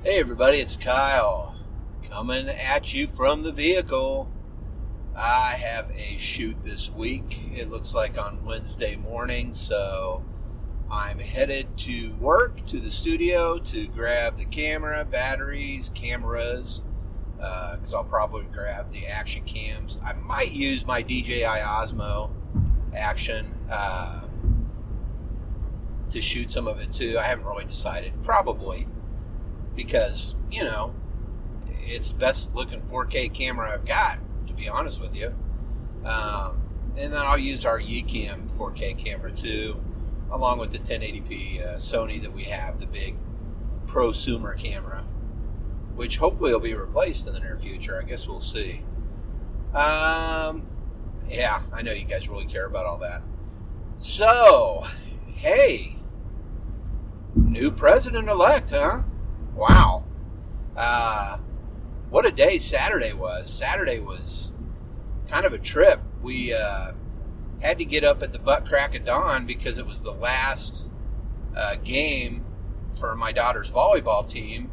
Hey everybody, it's Kyle coming at you from the vehicle. I have a shoot this week. It looks like on Wednesday morning, so I'm headed to work, to the studio to grab the cameras, because I'll probably grab the action cams. I might use my DJI Osmo action to shoot some of it too. I haven't really decided. Probably. Because, it's the best looking 4K camera I've got, to be honest with you. And then I'll use our Yicam 4K camera too, along with the 1080p Sony that we have, the big prosumer camera, which hopefully will be replaced in the near future. I guess we'll see. Yeah, I know you guys really care about all that. So, hey, new president-elect, huh? Wow. What a day Saturday was. Saturday was kind of a trip. We had to get up at the butt crack of dawn because it was the last game for my daughter's volleyball team,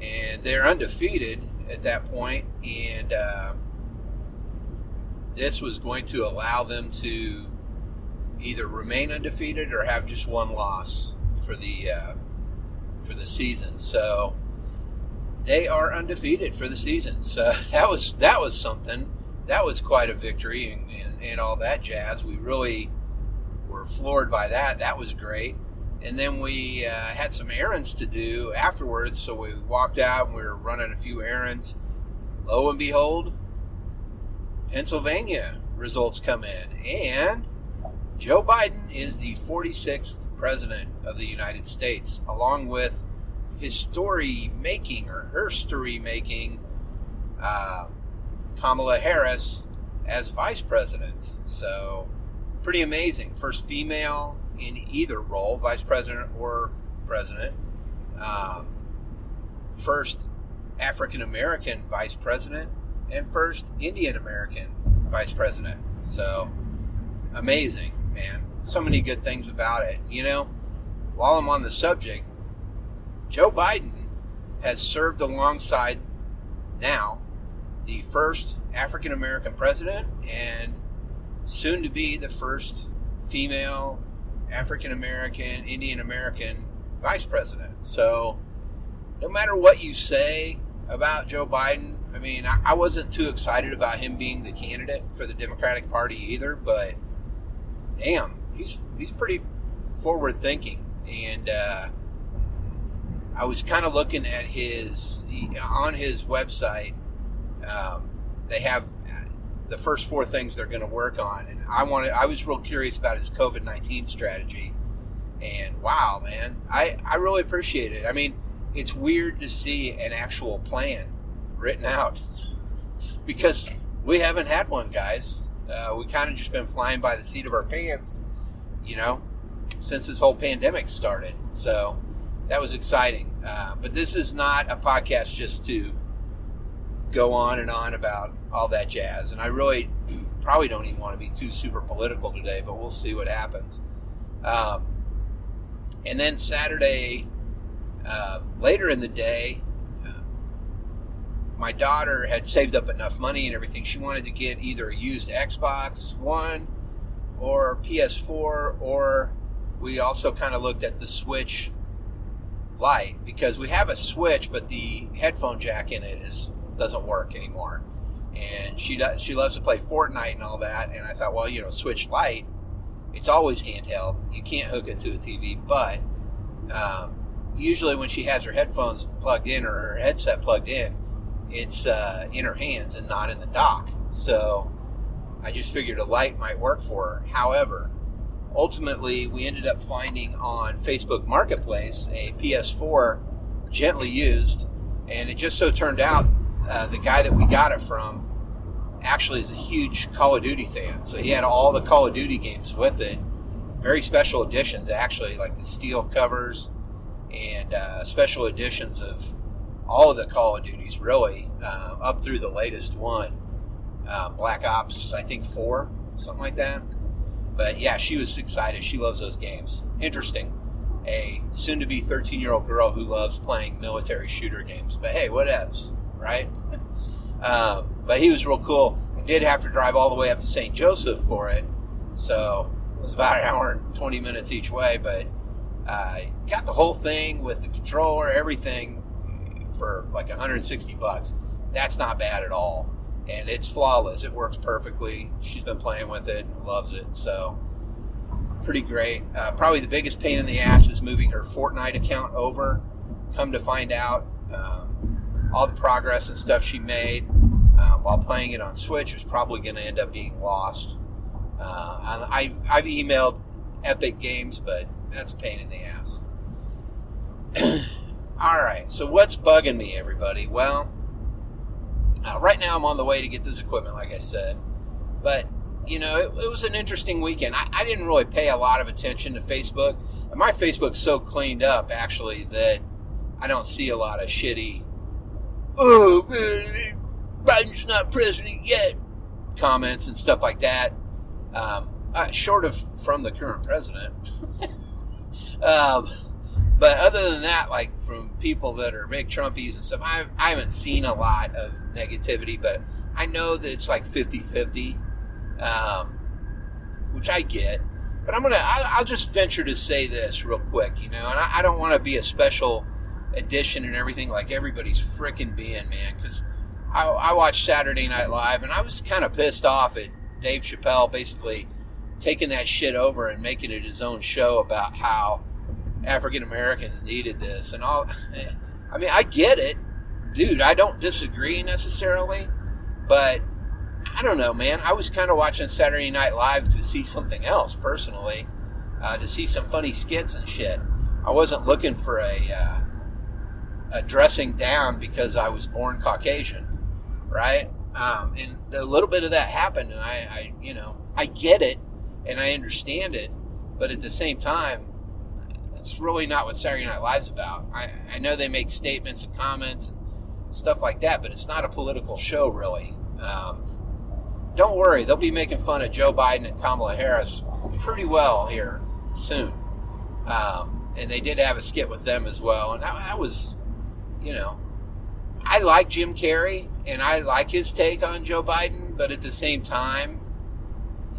and they're undefeated at that point, and this was going to allow them to either remain undefeated or have just one loss for the season. So they are undefeated for the season. So that was something. That was quite a victory and all that jazz. We really were floored by that. That was great. And then we had some errands to do afterwards. So we walked out and we were running a few errands. Lo and behold, Pennsylvania results come in, and Joe Biden is the 46th president of the United States, along with history-making Kamala Harris as vice president. So, pretty amazing. First female in either role, vice president or president. First African-American vice president, and first Indian-American vice president. So, amazing, man. So many good things about it. While I'm on the subject, Joe Biden has served alongside now the first African-American president and soon to be the first female African-American, Indian-American vice president. So no matter what you say about Joe Biden, I mean, I wasn't too excited about him being the candidate for the Democratic Party either, but damn, he's pretty forward thinking. And I was kind of looking at on his website, they have the first 4 things they're going to work on, and I was real curious about his COVID-19 strategy. And wow, man, I really appreciate it. I mean, it's weird to see an actual plan written out because we haven't had one, guys. We kind of just been flying by the seat of our pants, since this whole pandemic started. So that was exciting. But this is not a podcast just to go on and on about all that jazz. And I really probably don't even want to be too super political today, but we'll see what happens. And then Saturday, later in the day, my daughter had saved up enough money and everything. She wanted to get either a used Xbox One or PS4, or we also kind of looked at the Switch Lite, because we have a Switch, but the headphone jack in it doesn't work anymore. And she loves to play Fortnite and all that. And I thought, well, Switch Lite, it's always handheld. You can't hook it to a TV, but usually when she has her headphones plugged in or her headset plugged in, it's in her hands and not in the dock. So I just figured a Lite might work for her. However, ultimately, we ended up finding on Facebook Marketplace a PS4 gently used, and it just so turned out the guy that we got it from actually is a huge Call of Duty fan. So he had all the Call of Duty games with it. Very special editions, actually, like the steel covers and special editions of all of the Call of Duties, really, up through the latest one. Black Ops, I think 4, something like that. But yeah, she was excited. She loves those games. Interesting. a soon-to-be 13-year-old girl who loves playing military shooter games. But hey, whatevs, right? But he was real cool. I did have to drive all the way up to St. Joseph for it, so it was about an hour and 20 minutes each way, but got the whole thing with the controller, everything, for like $160. That's not bad at all. And it's flawless. It works perfectly. She's been playing with it and loves it. So pretty great. Probably the biggest pain in the ass is moving her Fortnite account over. Come to find out, all the progress and stuff she made while playing it on Switch is probably going to end up being lost. I've emailed Epic Games, but that's a pain in the ass. All right, so what's bugging me, everybody? Well, right now I'm on the way to get this equipment, like I said. But, you know, it was an interesting weekend. I didn't really pay a lot of attention to Facebook. And my Facebook's so cleaned up, actually, that I don't see a lot of shitty, oh, Biden's not president yet, comments and stuff like that. Short of from the current president. But other than that, like from people that are big Trumpies and stuff, I haven't seen a lot of negativity, but I know that it's like 50-50, which I get. But I'll just venture to say this real quick, you know, and I don't want to be a special edition and everything like everybody's freaking being, man, because I watched Saturday Night Live and I was kind of pissed off at Dave Chappelle basically taking that shit over and making it his own show about how African Americans needed this and all. I mean, I get it, dude. I don't disagree necessarily, but I don't know, man. I was kind of watching Saturday Night Live to see something else, personally, to see some funny skits and shit. I wasn't looking for a dressing down because I was born Caucasian, right? And a little bit of that happened, and I you know, I get it and I understand it, but at the same time, it's really not what Saturday Night Live's about. I know they make statements and comments and stuff like that, but it's not a political show, really. Don't worry, they'll be making fun of Joe Biden and Kamala Harris pretty well here soon. And they did have a skit with them as well. And I was, you know, I like Jim Carrey, and I like his take on Joe Biden, but at the same time,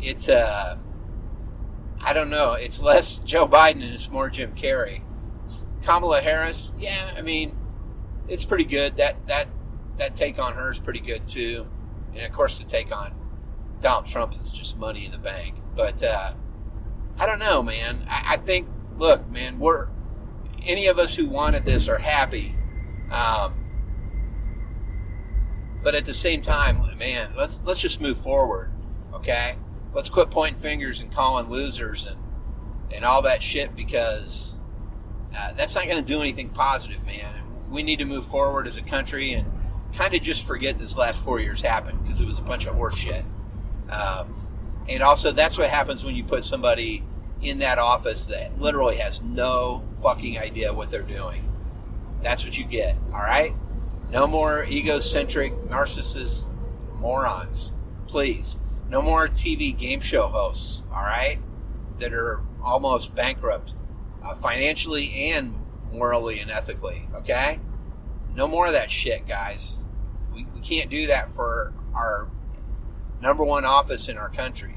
it's I don't know. It's less Joe Biden and it's more Jim Carrey. Kamala Harris, yeah, I mean, it's pretty good. That take on her is pretty good too. And of course, the take on Donald Trump is just money in the bank. But I don't know, man. I think, look, man, any of us who wanted this are happy. But at the same time, man, let's just move forward, okay? Let's quit pointing fingers and calling losers and all that shit, because that's not going to do anything positive, man. We need to move forward as a country and kind of just forget this last 4 years happened, because it was a bunch of horse shit. And also, that's what happens when you put somebody in that office that literally has no fucking idea what they're doing. That's what you get, all right? No more egocentric, narcissist morons, please. No more TV game show hosts, all right, that are almost bankrupt financially and morally and ethically, okay? No more of that shit, guys. We can't do that for our number one office in our country.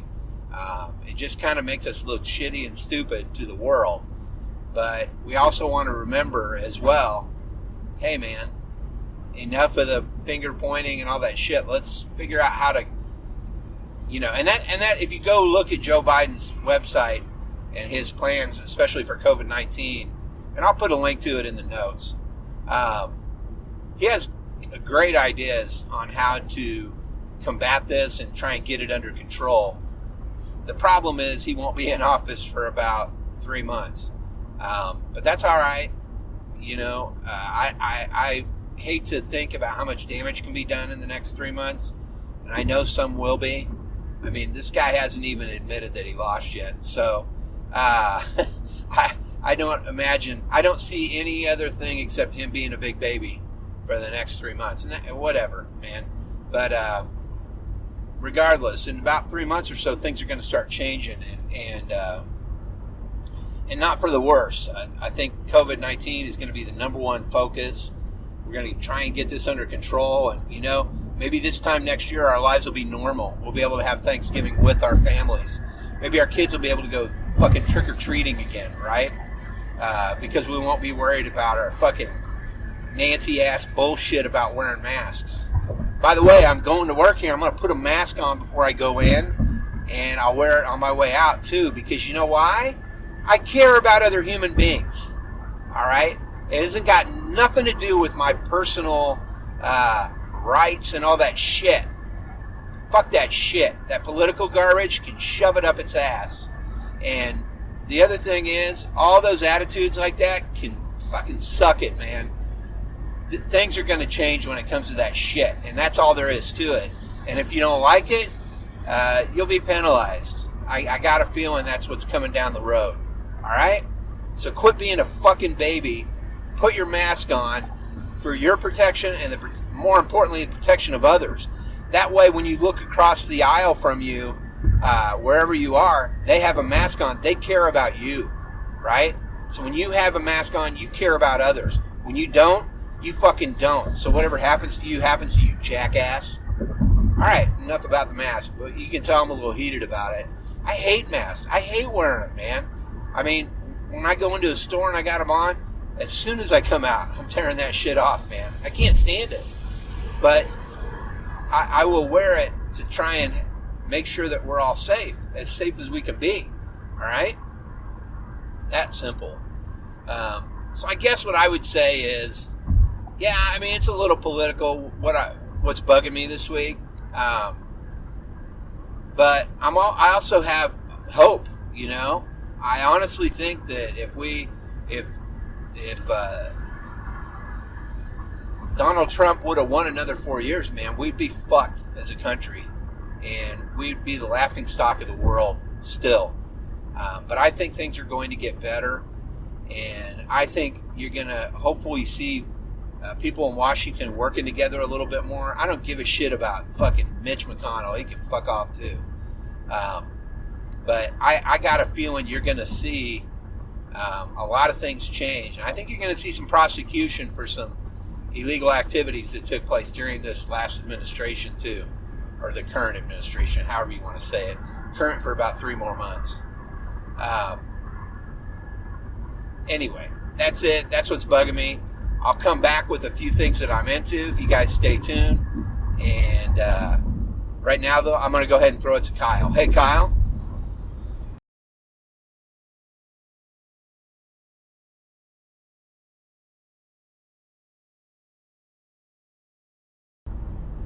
It just kind of makes us look shitty and stupid to the world. But we also want to remember as well, hey, man, enough of the finger pointing and all that shit. Let's figure out how to, you know, and that if you go look at Joe Biden's website and his plans, especially for COVID-19, and I'll put a link to it in the notes. He has great ideas on how to combat this and try and get it under control. The problem is he won't be in office for about 3 months. But that's all right. You know, I hate to think about how much damage can be done in the next 3 months. And I know some will be. I mean, this guy hasn't even admitted that he lost yet. So, I don't see any other thing except him being a big baby for the next 3 months. And whatever, man. But, regardless, in about 3 months or so, things are going to start changing. And and not for the worse. I think COVID-19 is going to be the number one focus. We're going to try and get this under control, and maybe this time next year our lives will be normal. We'll be able to have Thanksgiving with our families. Maybe our kids will be able to go fucking trick-or-treating again, right? Because we won't be worried about our fucking Nancy-ass bullshit about wearing masks. By the way, I'm going to work here. I'm going to put a mask on before I go in, and I'll wear it on my way out, too, because you know why? I care about other human beings, all right? It hasn't got nothing to do with my personal rights and all that shit. Fuck that shit. That political garbage can shove it up its ass. And the other thing is, all those attitudes like that can fucking suck it, man. Things are going to change when it comes to that shit, and that's all there is to it. And if you don't like it, you'll be penalized. I got a feeling that's what's coming down the road. All right? So quit being a fucking baby. Put your mask on for your protection and, more importantly, the protection of others. That way, when you look across the aisle from you, wherever you are, they have a mask on. They care about you, right? So when you have a mask on, you care about others. When you don't, you fucking don't. So whatever happens to you, jackass. All right, enough about the mask. But you can tell I'm a little heated about it. I hate masks. I hate wearing them, man. I mean, when I go into a store and I got them on, as soon as I come out, I'm tearing that shit off, man. I can't stand it. But I will wear it to try and make sure that we're all safe as we can be. All right? That simple. So I guess what I would say is, yeah, I mean, it's a little political, what's bugging me this week. But I also have hope, I honestly think that if Donald Trump would have won another 4 years, man, we'd be fucked as a country, and we'd be the laughing stock of the world still. But I think things are going to get better, and I think you're going to hopefully see people in Washington working together a little bit more. I don't give a shit about fucking Mitch McConnell. He can fuck off too. But I got a feeling you're going to see a lot of things change. And I think you're going to see some prosecution for some illegal activities that took place during this last administration too. Or the current administration, however you want to say it. Current for about 3 more months. Anyway, that's it. That's what's bugging me. I'll come back with a few things that I'm into if you guys stay tuned. And right now, though, I'm going to go ahead and throw it to Kyle. Hey, Kyle.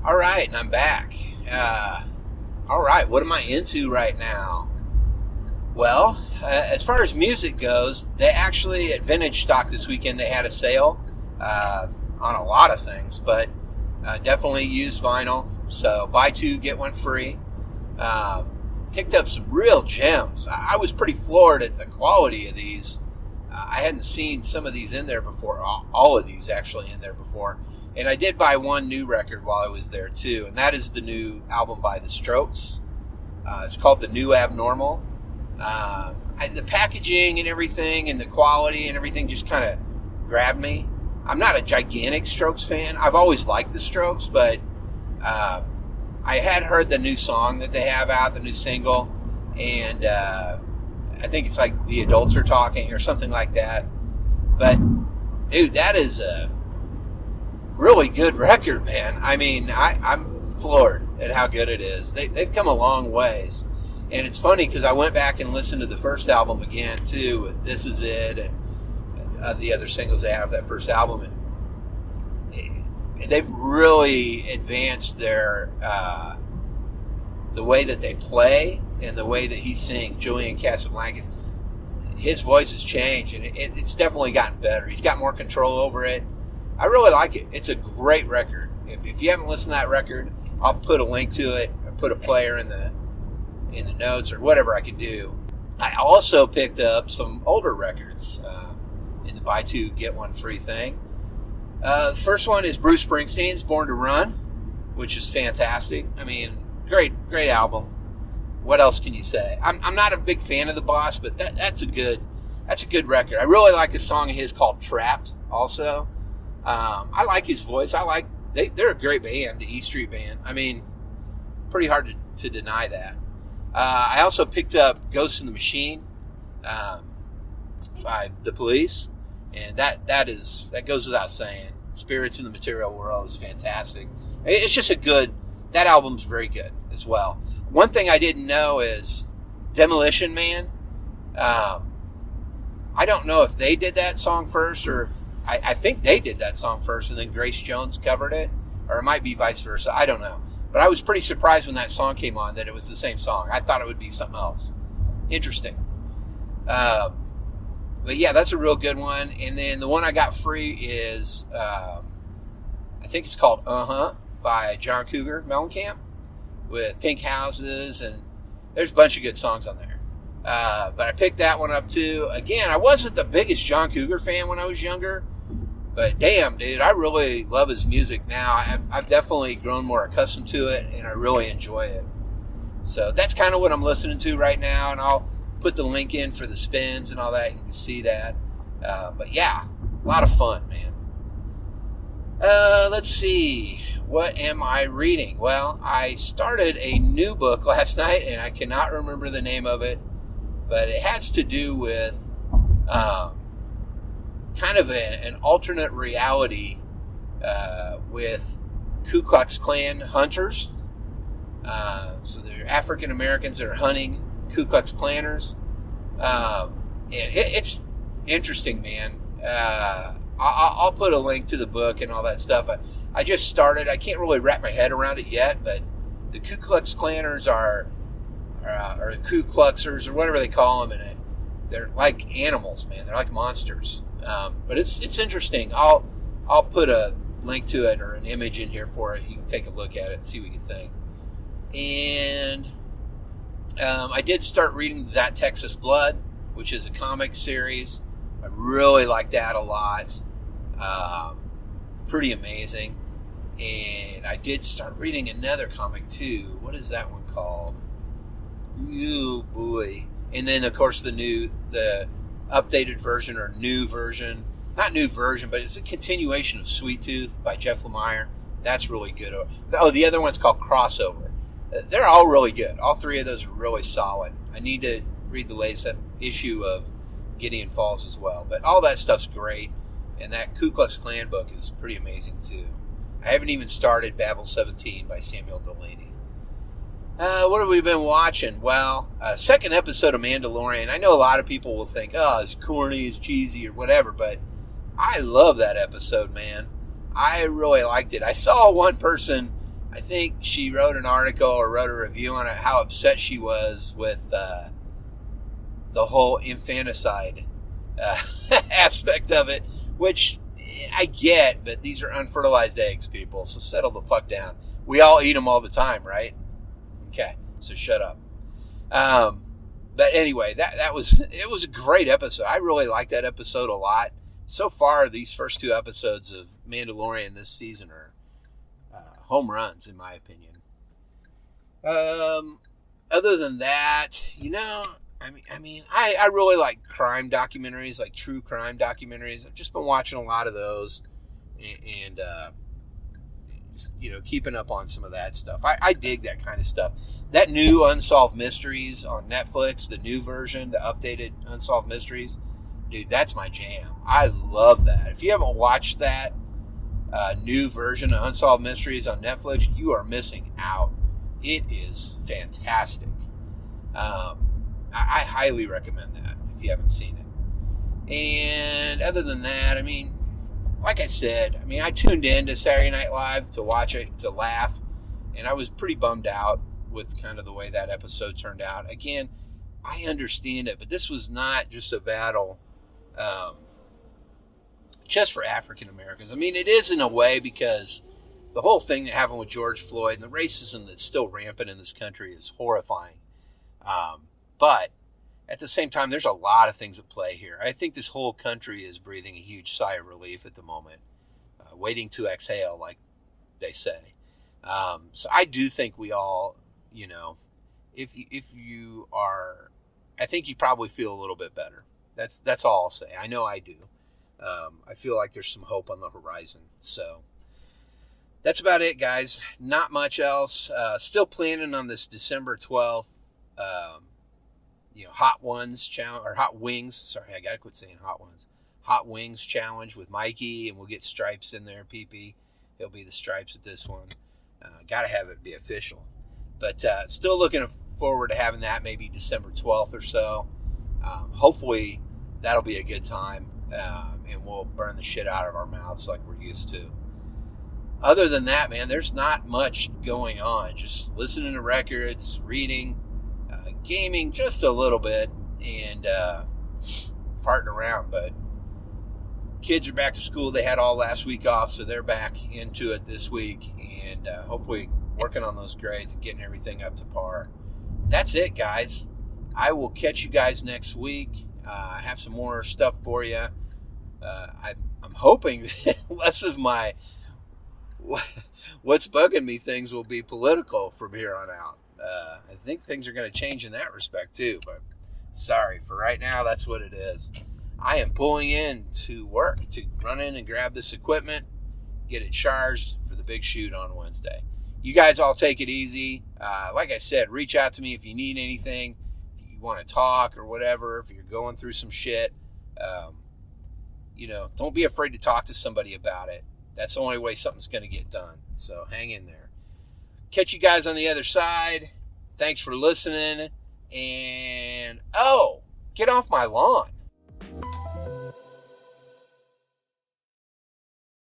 All right, and I'm back. All right, what am I into right now? Well, as far as music goes, they actually, at Vintage Stock this weekend, they had a sale on a lot of things, but definitely used vinyl. So buy 2, get 1 free. Picked up some real gems. I was pretty floored at the quality of these. I hadn't seen some of these in there before, all of these actually in there before. And I did buy 1 new record while I was there too, and that is the new album by The Strokes. It's called The New Abnormal. The packaging and everything and the quality and everything just kind of grabbed me. I'm not a gigantic Strokes fan. I've always liked the Strokes, but I had heard the new song that they have out, the new single, and I think it's like The Adults Are Talking or something like that. But, dude, that is a really good record, man. I mean, I'm floored at how good it is. They've come a long ways. And it's funny because I went back and listened to the first album again, too, with This Is It and the other singles they have that first album. And they've really advanced their the way that they play and the way that he sings. Julian Casablancas, his voice has changed, and it's definitely gotten better. He's got more control over it. I really like it. It's a great record. If you haven't listened to that record, I'll put a link to it. I'll put a player in the notes or whatever I can do. I also picked up some older records in the buy 2, get 1 free thing. The first one is Bruce Springsteen's Born to Run, which is fantastic. I mean, great album. What else can you say? I'm not a big fan of The Boss, but that's a good That's a good record. I really like a song of his called Trapped also. I like his voice. They're a great band, the E Street Band. I mean, pretty hard to deny that. I also picked up Ghost in the Machine by The Police, and that goes without saying. Spirits in the Material World is fantastic. It's just that album's very good as well. One thing I didn't know is Demolition Man. I don't know if they did that song first, or if I think they did that song first and then Grace Jones covered it, or it might be vice versa. I don't know. But I was pretty surprised when that song came on that it was the same song. I thought it would be something else. Interesting. But yeah, that's a real good one. And then the one I got free is, I think it's called by John Cougar Mellencamp with Pink Houses, and there's a bunch of good songs on there. But I picked that one up too. Again, I wasn't the biggest John Cougar fan when I was younger, but damn, dude, I really love his music now. I've definitely grown more accustomed to it, and I really enjoy it. So that's kind of what I'm listening to right now, and I'll put the link in for the spins and all that. You can see that. But yeah, a lot of fun, man. Let's see. What am I reading? Well, I started a new book last night, and I cannot remember the name of it, but it has to do with kind of an alternate reality with Ku Klux Klan hunters. So they're African Americans that are hunting Ku Klux Klanners. And it's interesting, man. I'll put a link to the book and all that stuff. I just started. I can't really wrap my head around it yet, but the Ku Klux Klanners or Ku Kluxers, or whatever they call them, and they're like animals, man. They're like monsters. But it's interesting. I'll put a link to it or an image in here for it. You can take a look at it and see what you think. And I did start reading That Texas Blood, which is a comic series. I really like that a lot. Pretty amazing. And I did start reading another comic too. What is that one called? Oh boy. And then of course the updated version, or new version. Not new version, but it's a continuation of Sweet Tooth by Jeff Lemire. That's really good. Oh, the other one's called Crossover. They're all really good. All three of those are really solid. I need to read the latest issue of Gideon Falls as well. But all that stuff's great. And that Ku Klux Klan book is pretty amazing too. I haven't even started Babel 17 by Samuel Delaney. What have we been watching? Well, second episode of Mandalorian. I know a lot of people will think, oh, it's corny, it's cheesy, or whatever, but I love that episode, man. I really liked it. I saw one person, I think she wrote an article or wrote a review on it, how upset she was with the whole infanticide aspect of it, which I get, but these are unfertilized eggs, people, so settle the fuck down. We all eat them all the time, right? Okay, so shut up. But anyway, it was a great episode. I really liked that episode a lot. So far, these first two episodes of Mandalorian this season are home runs, in my opinion. Other than that, I really like crime documentaries, like true crime documentaries. I've just been watching a lot of those, and keeping up on some of that stuff. I dig that kind of stuff. That new Unsolved Mysteries on Netflix, the new version, the updated Unsolved Mysteries, dude, that's my jam. I love that. If you haven't watched that new version of Unsolved Mysteries on Netflix, you are missing out. It is fantastic. I highly recommend that if you haven't seen it. And other than that, like I said, I tuned in to Saturday Night Live to watch it, to laugh, and I was pretty bummed out with kind of the way that episode turned out. Again, I understand it, but this was not just a battle just for African Americans. It is in a way, because the whole thing that happened with George Floyd and the racism that's still rampant in this country is horrifying. But at the same time, there's a lot of things at play here. I think this whole country is breathing a huge sigh of relief at the moment, waiting to exhale, like they say. So I do think we all, if you are, I think you probably feel a little bit better. That's all I'll say. I know I do. I feel like there's some hope on the horizon. So that's about it, guys. Not much else. Still planning on this December 12th, Hot Ones challenge, or Hot Wings. Sorry, I gotta quit saying Hot Ones. Hot Wings challenge with Mikey, and we'll get Stripes in there. PP, he'll be the Stripes at this one. Gotta have it be official. But still looking forward to having that maybe December 12th or so. Hopefully that'll be a good time, and we'll burn the shit out of our mouths like we're used to. Other than that, man, there's not much going on. Just listening to records, reading, gaming just a little bit, and farting around. But kids are back to school. They had all last week off, so they're back into it this week, and hopefully working on those grades and getting everything up to par. That's it, guys. I will catch you guys next week. I have some more stuff for you. I'm hoping that less of my what's bugging me things will be political from here on out. I think things are going to change in that respect too, but sorry, for right now, that's what it is. I am pulling in to work to run in and grab this equipment, get it charged for the big shoot on Wednesday. You guys all take it easy. Like I said, reach out to me if you need anything, if you want to talk or whatever, if you're going through some shit. Don't be afraid to talk to somebody about it. That's the only way something's going to get done. So hang in there. Catch you guys on the other side. Thanks for listening. And, get off my lawn.